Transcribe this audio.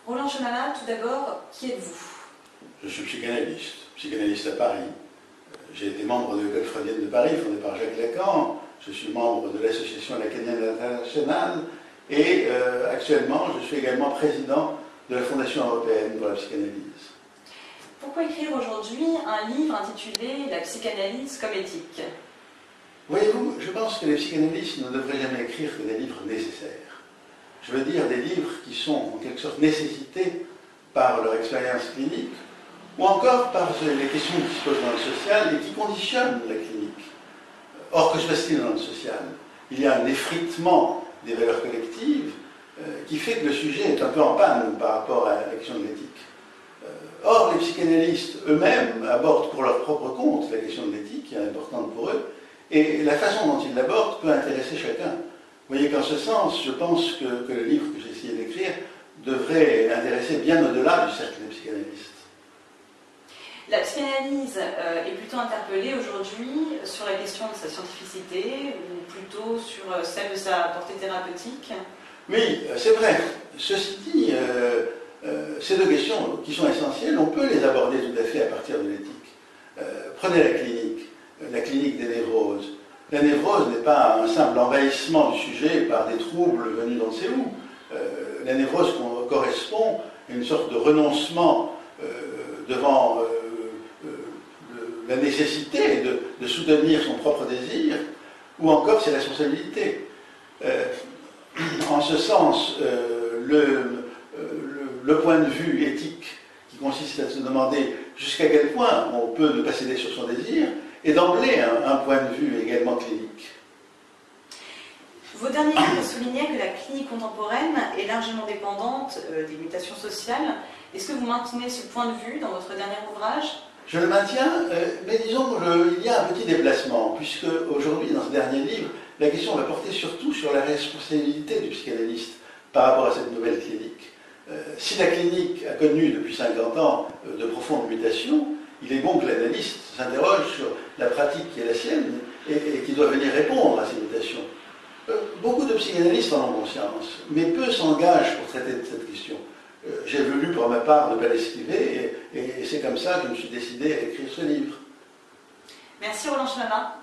Roland Chemala, tout d'abord, qui êtes-vous? Je suis psychanalyste à Paris. J'ai été membre de l'école freudienne de Paris, fondée par Jacques Lacan. Je suis membre de l'association lacanienne internationale et actuellement, je suis également président de la Fondation européenne pour la psychanalyse. Pourquoi écrire aujourd'hui un livre intitulé « La psychanalyse comme éthique » ? Voyez-vous, je pense que les psychanalystes ne devraient jamais écrire que des livres nécessaires. Je veux dire des livres qui sont en quelque sorte nécessités par leur expérience clinique ou encore par les questions qui se posent dans le social et qui conditionnent la clinique. Or, que se passe-t-il dans le social? Il y a un effritement des valeurs collectives qui fait que le sujet est un peu en panne par rapport à la question de l'éthique. Or, les psychanalystes eux-mêmes abordent pour leur propre compte la question de l'éthique, qui est importante pour eux, et la façon dont ils l'abordent peut intéresser chacun. Vous voyez qu'en ce sens, je pense que le livre que j'ai essayé d'écrire devrait intéresser bien au-delà du cercle des psychanalystes. La psychanalyse est plutôt interpellée aujourd'hui sur la question de sa scientificité ou plutôt sur celle de sa portée thérapeutique. Oui, c'est vrai. Ceci dit, ces deux questions qui sont essentielles, on peut les aborder tout à fait à partir de l'éthique. Prenez la clinique des névroses. La névrose n'est pas un simple envahissement du sujet par des troubles venus d'on ne sait où. La névrose correspond à une sorte de renoncement devant la nécessité de soutenir son propre désir, ou encore ses responsabilités. En ce sens, le point de vue éthique qui consiste à se demander jusqu'à quel point on peut ne pas céder sur son désir est d'emblée un point de vue également clinique. Vos derniers livres soulignaient que la clinique contemporaine est largement dépendante des mutations sociales. Est-ce que vous maintenez ce point de vue dans votre dernier ouvrage? Je le maintiens, mais disons qu'il y a un petit déplacement, puisque aujourd'hui, dans ce dernier livre, la question va porter surtout sur la responsabilité du psychanalyste par rapport à cette nouvelle clinique. Si la clinique a connu depuis 50 ans de profondes mutations, il est bon que l'analyste s'interroge sur la pratique qui est la sienne et qui doit venir répondre à ces mutations. Beaucoup de psychanalystes en ont conscience, mais peu s'engagent pour traiter de cette question. J'ai voulu pour ma part ne pas l'esquiver et c'est comme ça que je me suis décidé à écrire ce livre. Merci Roland Chemala.